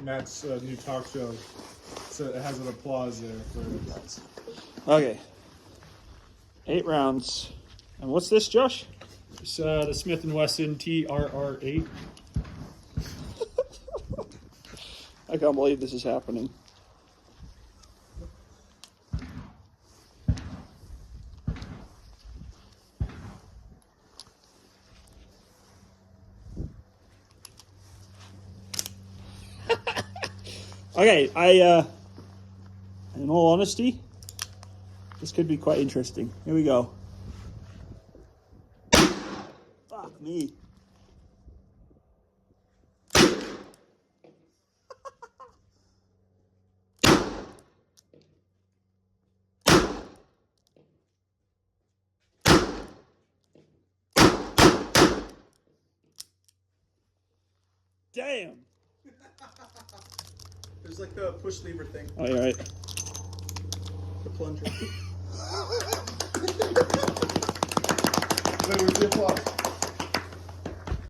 Matt's new talk show. So it has an applause there for it. Okay. 8 rounds. And what's this, Josh? It's the Smith & Wesson TRR8. I can't believe this is happening. Okay, in all honesty, this could be quite interesting. Here we go. Fuck me. Damn. There's like the push lever thing. Oh, you're right. The plunger. Wait, where's the applause?